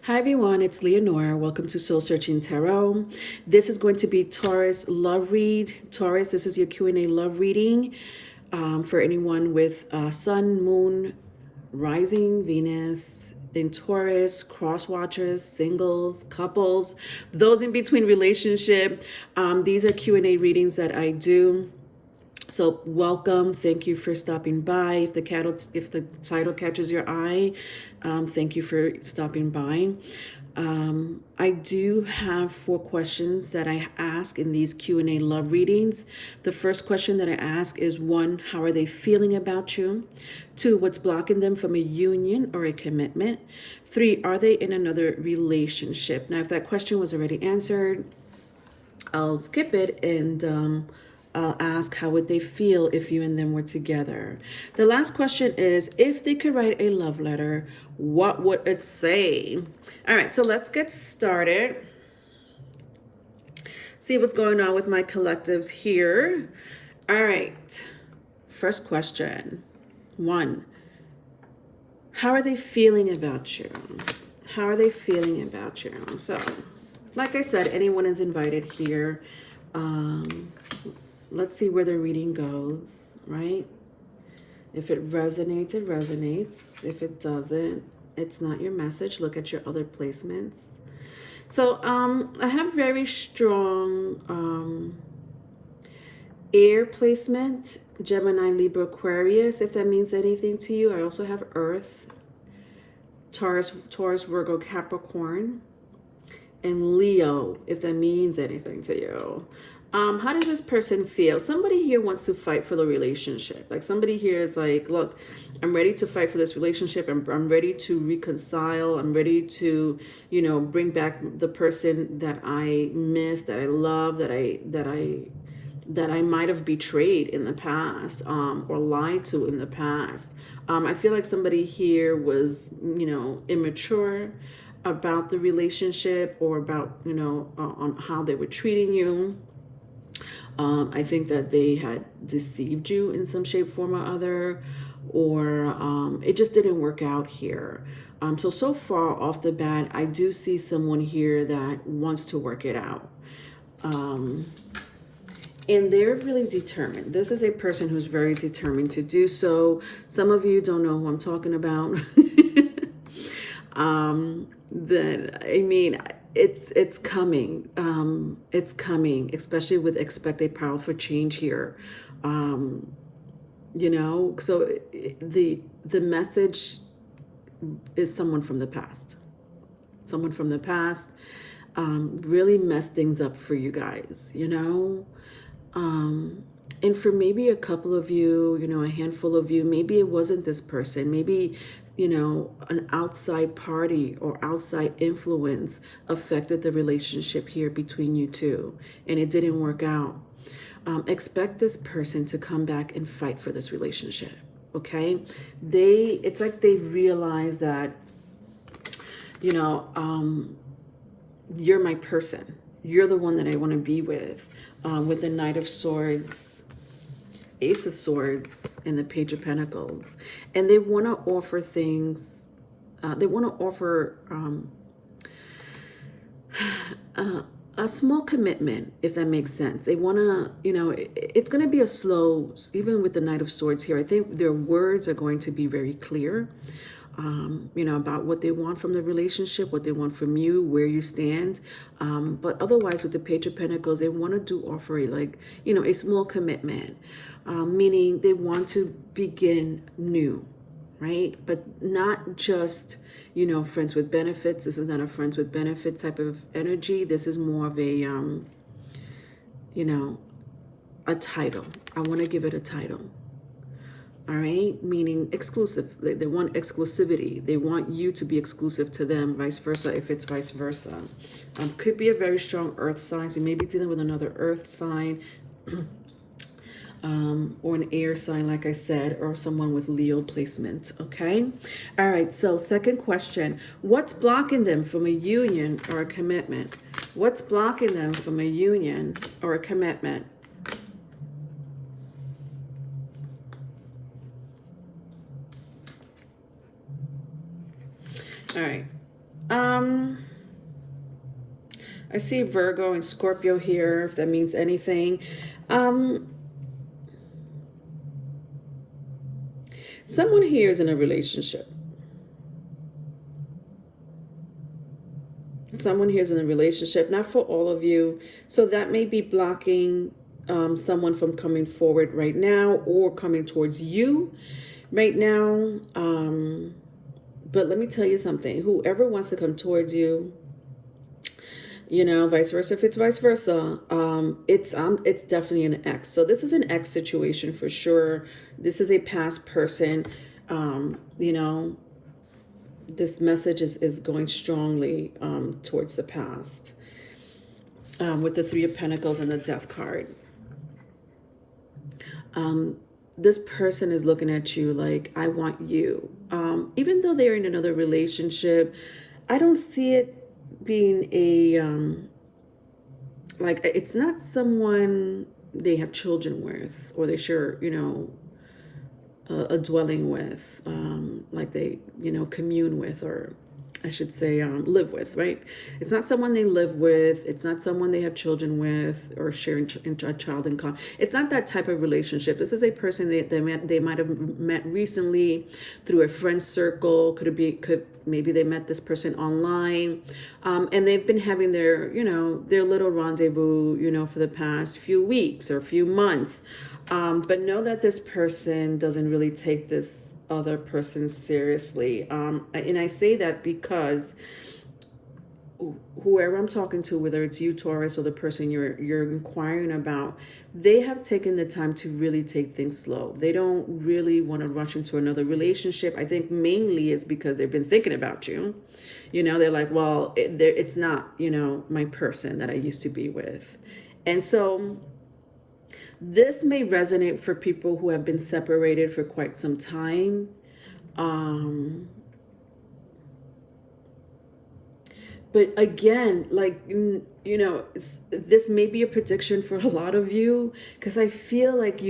Hi everyone, it's Leonora. Welcome to Soul Searching Tarot. This is going to be Taurus love read. Taurus, this is your Q&A love reading for anyone with Sun, Moon, Rising, Venus in Taurus, cross watchers, singles, couples, those in between relationship. These are Q&A readings that I do. So welcome. Thank you for stopping by. If the title catches your eye, thank you for stopping by. I do have 4 questions that I ask in these Q&A love readings. The first question that I ask is 1, how are they feeling about you? 2, what's blocking them from a union or a commitment? 3, are they in another relationship? Now, if that question was already answered, I'll skip it and I'll ask how would they feel if you and them were together. The last question is, if they could write a love letter, what would it say? All right, so let's get started. See what's going on with my collectives here. All right, first question. 1, how are they feeling about you? How are they feeling about you? So, like I said, anyone is invited here. Let's see where the reading goes, right? If it resonates, it resonates. If it doesn't, it's not your message. Look at your other placements. So I have very strong air placement, Gemini, Libra, Aquarius, if that means anything to you. I also have Earth, Taurus, Virgo, Capricorn, and Leo, if that means anything to you. How does this person feel? Somebody here wants to fight for the relationship. Like somebody here is like, look, I'm ready to fight for this relationship. I'm ready to reconcile. I'm ready to, bring back the person that I miss, that I love, that I might have betrayed in the past, or lied to in the past. I feel like somebody here was, immature about the relationship or about, on how they were treating you. I think that they had deceived you in some shape, form, or other, or it just didn't work out here. So far off the bat, I do see someone here that wants to work it out. And they're really determined. This is a person who's very determined to do so. Some of you don't know who I'm talking about. It's coming. It's coming, especially with expect a powerful change here. So the message is someone from the past. Someone from the past really messed things up for you guys, and for maybe a couple of you, a handful of you, maybe it wasn't this person. Maybe, an outside party or outside influence affected the relationship here between you two, and it didn't work out. Expect this person to come back and fight for this relationship, okay? It's like they realize that, you're my person. You're the one that I want to be with the Knight of Swords, Ace of Swords, and the Page of Pentacles. And they want to offer things. They want to offer a small commitment, if that makes sense. They want to, it's going to be a slow, even with the Knight of Swords here, I think their words are going to be very clear. About what they want from the relationship, what they want from you, where you stand. But otherwise, with the Page of Pentacles, they want to offer a small commitment, meaning they want to begin new, right? But not just, friends with benefits. This is not a friends with benefit type of energy. This is more of a, a title. I want to give it a title. All right, meaning exclusive. They want exclusivity. They want you to be exclusive to them, vice versa, if it's vice versa. Could be a very strong earth sign. So you may be dealing with another earth sign or an air sign, like I said, or someone with Leo placement, okay? All right, so second question. What's blocking them from a union or a commitment? What's blocking them from a union or a commitment? All right. Um, I see Virgo and Scorpio here, if that means anything. Um, Someone here is in a relationship. Someone here is in a relationship, not for all of you. So that may be blocking someone from coming forward right now or coming towards you right now. But let me tell you something. Whoever wants to come towards you, vice versa. If it's vice versa, it's definitely an ex. So this is an ex situation for sure. This is a past person. This message is going strongly towards the past with the Three of Pentacles and the Death card. This person is looking at you like, I want you. Even though they're in another relationship, I don't see it being it's not someone they have children with or they share, a dwelling with, like they, commune with, or I should say live with, right? It's not someone they live with. It's not someone they have children with or sharing a child in common. It's not that type of relationship. This is a person they might have met recently through a friend circle. Maybe they met this person online, and they've been having their little rendezvous, for the past few weeks or few months. But know that this person doesn't really take this other person seriously. And I say that because whoever I'm talking to, whether it's you, Taurus, or the person you're inquiring about, they have taken the time to really take things slow. They don't really want to rush into another relationship. I think mainly is because they've been thinking about you. They're like, well, it's not, my person that I used to be with. And so this may resonate for people who have been separated for quite some time. But again, this may be a prediction for a lot of you, because I feel like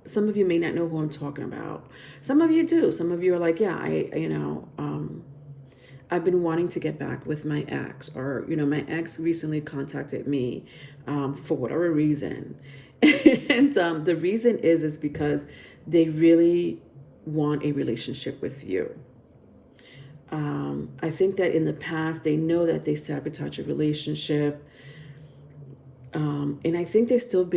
some of you may not know who I'm talking about. Some of you do. Some of you are like, yeah, I've been wanting to get back with my ex, or, my ex recently contacted me for whatever reason. And the reason is because they really want a relationship with you. I think that in the past, they know that they sabotage a relationship. And I think they've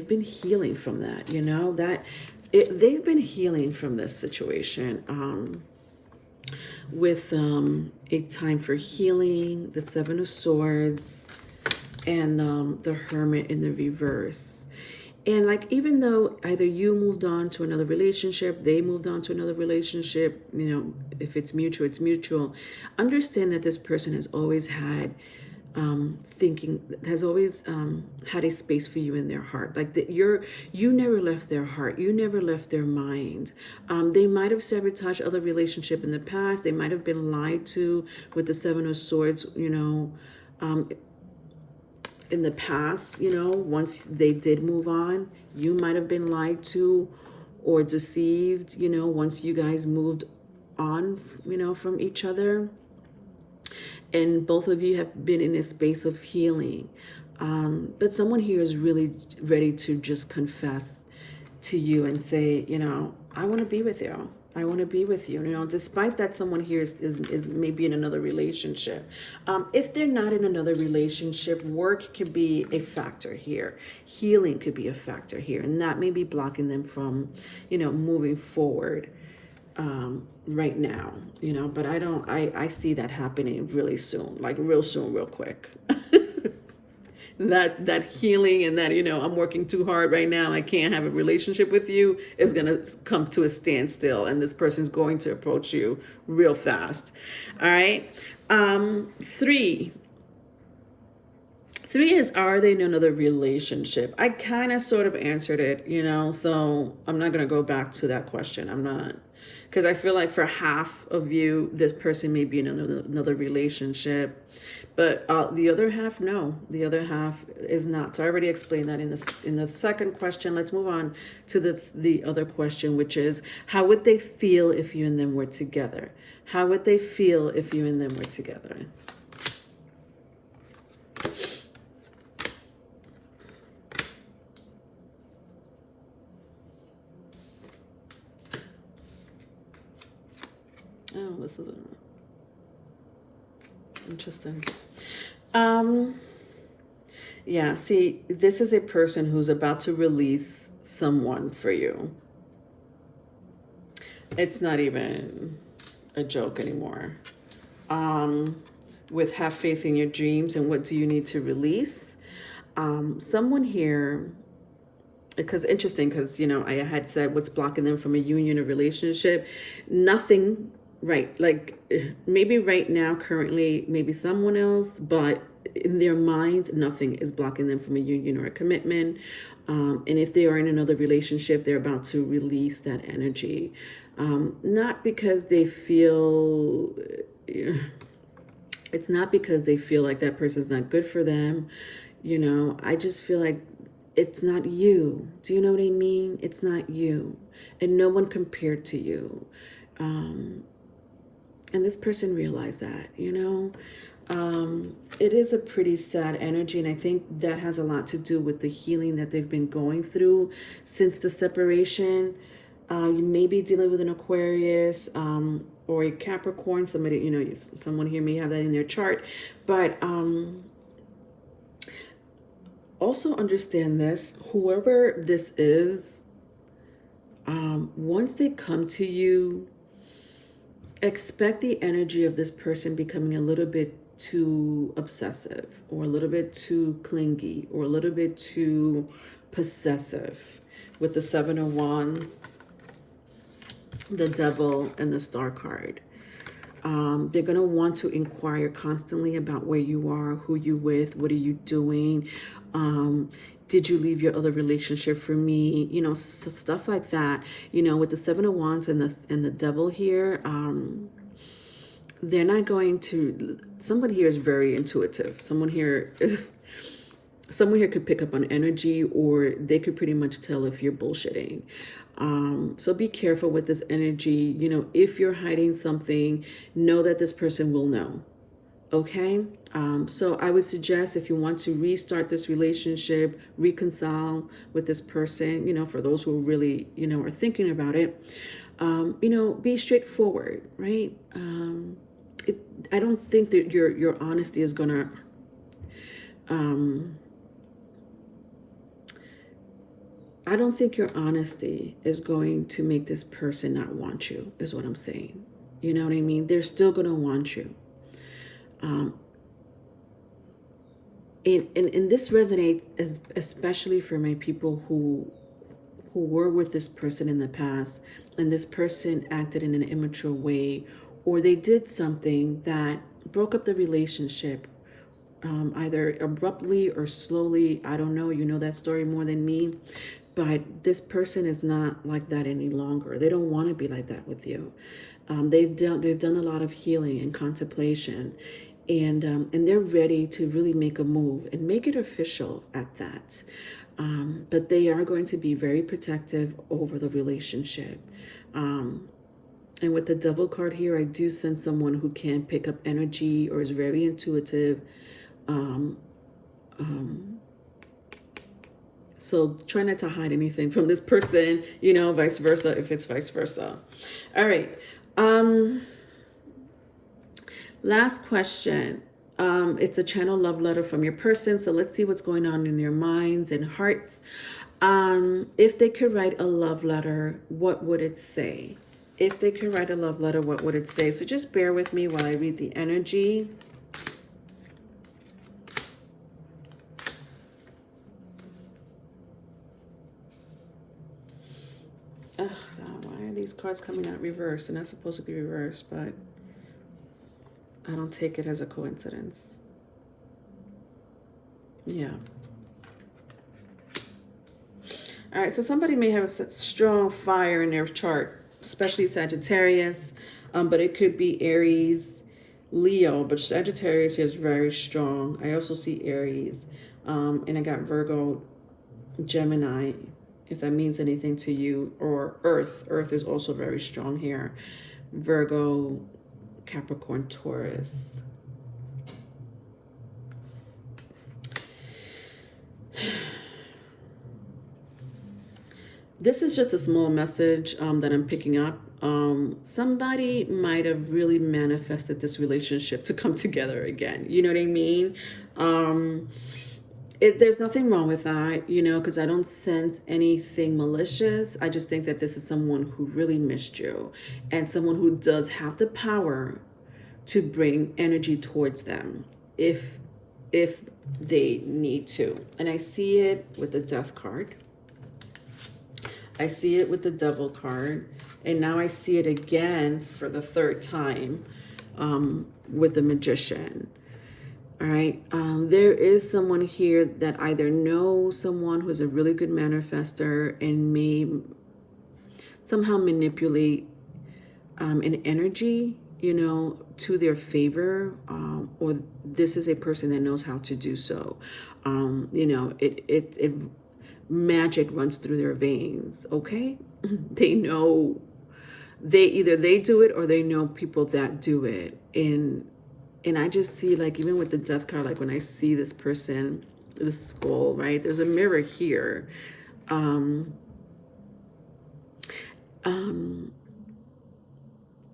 been healing from that, they've been healing from this situation. With a time for healing, the Seven of Swords, and the Hermit in the reverse. And even though either you moved on to another relationship, they moved on to another relationship, if it's mutual, it's mutual. Understand that this person has always had has always had a space for you in their heart. Like that, you never left their heart. You never left their mind. They might have sabotaged other relationship in the past. They might have been lied to with the Seven of Swords, in the past, once they did move on, you might have been lied to or deceived, once you guys moved on, from each other. And both of you have been in a space of healing. But someone here is really ready to just confess to you and say, I want to be with you. I want to be with you. Despite that someone here is maybe in another relationship. If they're not in another relationship, work could be a factor here. Healing could be a factor here. And that may be blocking them from, moving forward right now. But I see that happening really soon, like real soon, real quick. that healing and that, I'm working too hard right now, I can't have a relationship with you, is going to come to a standstill, and this person's going to approach you real fast. All right. Three is, are they in another relationship? I kind of sort of answered it, so I'm not going to go back to that question. I'm not, because I feel like for half of you, this person may be in another relationship, but the other half, no. The other half is not. So I already explained that in the second question. Let's move on to the other question, which is, how would they feel if you and them were together? How would they feel if you and them were together? Oh, this is interesting. Yeah, see, this is a person who's about to release someone for you. It's not even a joke anymore. With have faith in your dreams and what do you need to release? Someone here, because interesting, because, you know, I had said what's blocking them from a union or relationship. Nothing, right? Like maybe right now, currently, maybe someone else, but in their mind, nothing is blocking them from a union or a commitment. And if they are in another relationship, they're about to release that energy. Not because they feel, it's not because they feel like that person's not good for them. You know, I just feel like it's not you. Do you know what I mean? It's not you. And no one compared to you. And this person realized that, you know. It is a pretty sad energy, and I think that has a lot to do with the healing that they've been going through since the separation. You may be dealing with an Aquarius or a Capricorn. Somebody, you know, someone here may have that in their chart, but also understand this: whoever this is, once they come to you, expect the energy of this person becoming a little bit too obsessive or a little bit too clingy or a little bit too possessive with the Seven of Wands, the Devil, and the Star card. They're going to want to inquire constantly about where you are, who you with, what are you doing, did you leave your other relationship for me, you know, stuff like that. You know, with the Seven of Wands and the Devil here, they're not going to, someone here is very intuitive. Someone here could pick up on energy, or they could pretty much tell if you're bullshitting. So be careful with this energy. You know, if you're hiding something, know that this person will know. Okay? So I would suggest, if you want to restart this relationship, reconcile with this person, you know, for those who really, you know, are thinking about it, you know, be straightforward, right? I don't think that your honesty is gonna I don't think your honesty is going to make this person not want you, is what I'm saying. You know what I mean? They're still going to want you. And this resonates especially for my people who were with this person in the past, and this person acted in an immature way, or they did something that broke up the relationship, either abruptly or slowly. I don't know. You know that story more than me. But this person is not like that any longer. They don't want to be like that with you. They've done a lot of healing and contemplation, and they're ready to really make a move and make it official at that. But they are going to be very protective over the relationship. And with the Devil card here, I do sense someone who can pick up energy or is very intuitive. So try not to hide anything from this person, you know, vice versa, if it's vice versa. All right. Last question. It's a channel love letter from your person. So let's see what's going on in their minds and hearts. If they could write a love letter, what would it say? If they could write a love letter, what would it say? So just bear with me while I read the energy. Oh, God, why are these cards coming out reversed? They're not supposed to be reversed, but I don't take it as a coincidence. Yeah. All right, so somebody may have a strong fire in their chart, especially Sagittarius, but it could be Aries, Leo, but Sagittarius here is very strong. I also see Aries, and I got Virgo, Gemini, if that means anything to you, or Earth. Earth is also very strong here. Virgo, Capricorn, Taurus. This is just a small message that I'm picking up. Somebody might have really manifested this relationship to come together again. You know what I mean? There's nothing wrong with that, you know, because I don't sense anything malicious. I just think that this is someone who really missed you and someone who does have the power to bring energy towards them if they need to. And I see it with the Death card. I see it with the Devil card, and now I see it again for the third time with the Magician. All right, there is someone here that either knows someone who's a really good manifester and may somehow manipulate an energy, you know, to their favor, or this is a person that knows how to do so. You know, it magic runs through their veins. Okay, they know, they do it or they know people that do it. And I just see, like, even with the Death card, like when I see this person, this skull, right, there's a mirror here.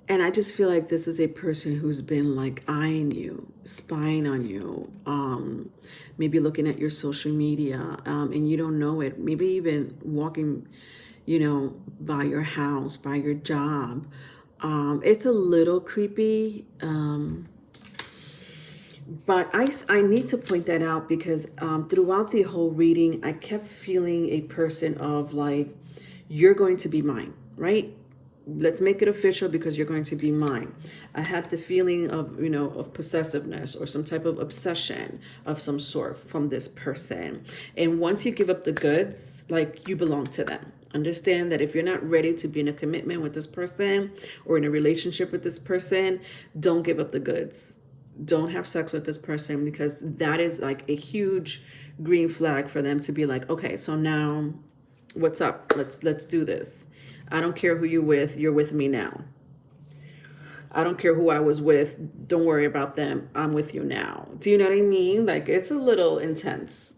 And I just feel like this is a person who's been like eyeing you, spying on you, maybe looking at your social media, and you don't know it. Maybe even walking, you know, by your house, by your job. It's a little creepy, but I need to point that out because throughout the whole reading, I kept feeling a person of like, you're going to be mine, right? Let's make it official because you're going to be mine. I had the feeling of, you know, of possessiveness or some type of obsession of some sort from this person. And once you give up the goods, like, you belong to them. Understand that if you're not ready to be in a commitment with this person or in a relationship with this person, don't give up the goods. Don't have sex with this person, because that is like a huge green flag for them to be like, okay, so now what's up? Let's do this. I don't care who you're with me now. I don't care who I was with. Don't worry about them. I'm with you now. Do you know what I mean? Like, it's a little intense.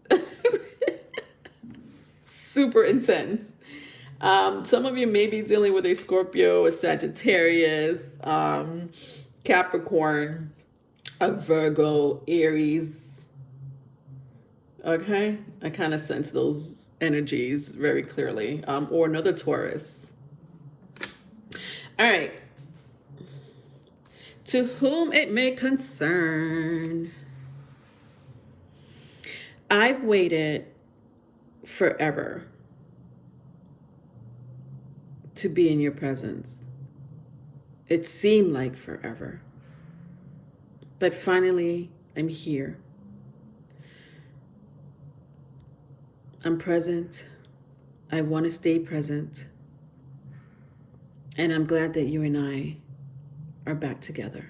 Super intense. Some of you may be dealing with a Scorpio, a Sagittarius, Capricorn, a Virgo, Aries. Okay? I kind of sense those energies very clearly. Or another Taurus. All right. To whom it may concern, I've waited forever to be in your presence. It seemed like forever. But finally, I'm here. I'm present. I want to stay present. And I'm glad that you and I are back together.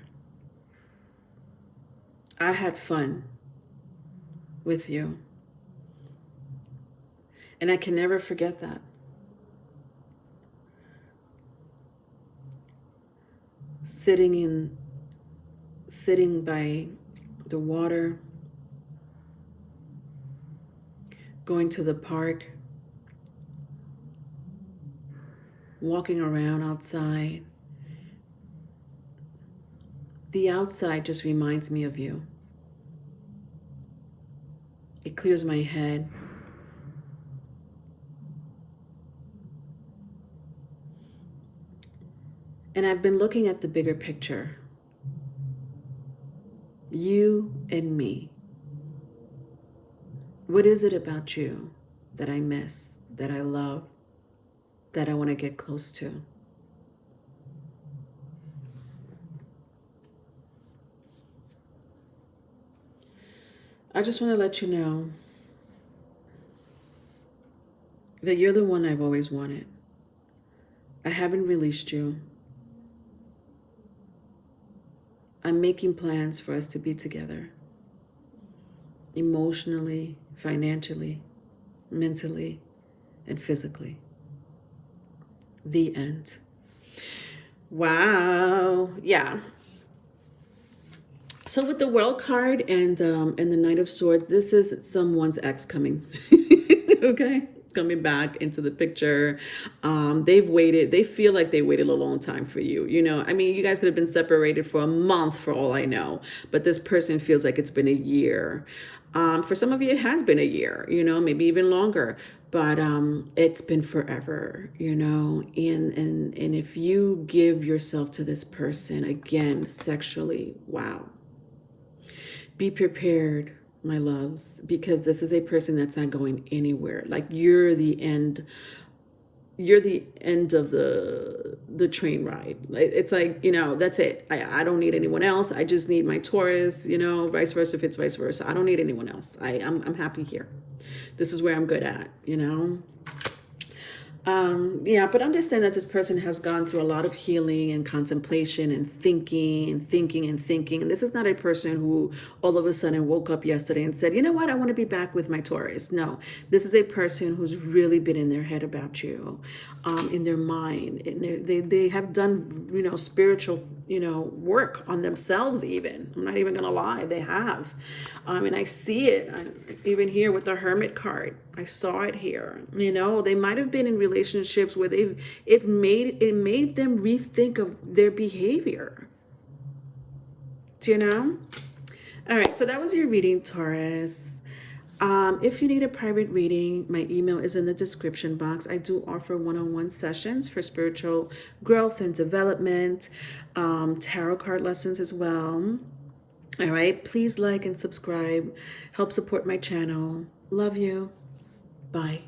I had fun with you. And I can never forget that. Sitting by the water, going to the park, walking around outside. The outside just reminds me of you. It clears my head. And I've been looking at the bigger picture. You and me. What is it about you that I miss, that I love, that I want to get close to? I just want to let you know that you're the one I've always wanted. I haven't released you. I'm making plans for us to be together. Emotionally, financially, mentally, and physically. The end. Wow. Yeah. So with the World card and the Knight of Swords, this is someone's ex coming. Okay, coming back into the picture. They've waited. They feel like they waited a long time for you. You know, I mean, you guys could have been separated for a month for all I know, but this person feels like it's been a year. For some of you, it has been a year. You know, maybe even longer. But it's been forever, you know, and if you give yourself to this person again sexually, wow, be prepared, my loves, because this is a person that's not going anywhere. Like you're the end of the train ride. It's like, you know, that's it. I don't need anyone else. I just need my Taurus, you know, vice versa if it's vice versa. I don't need anyone else. I'm happy here. This is where I'm good at, you know. Yeah, but understand that this person has gone through a lot of healing and contemplation and thinking and thinking and thinking. And this is not a person who all of a sudden woke up yesterday and said, you know what, I want to be back with my Taurus. No, this is a person who's really been in their head about you, in their mind. And they have done, you know, spiritual, you know, work on themselves even. I'm not even going to lie, they have. And I see it even here with the Hermit card. I saw it here. You know, they might have been in relationships where it made them rethink of their behavior. Do you know? All right, so that was your reading, Taurus. If you need a private reading, my email is in the description box. I do offer one-on-one sessions for spiritual growth and development, tarot card lessons as well. All right, please like and subscribe. Help support my channel. Love you. Bye.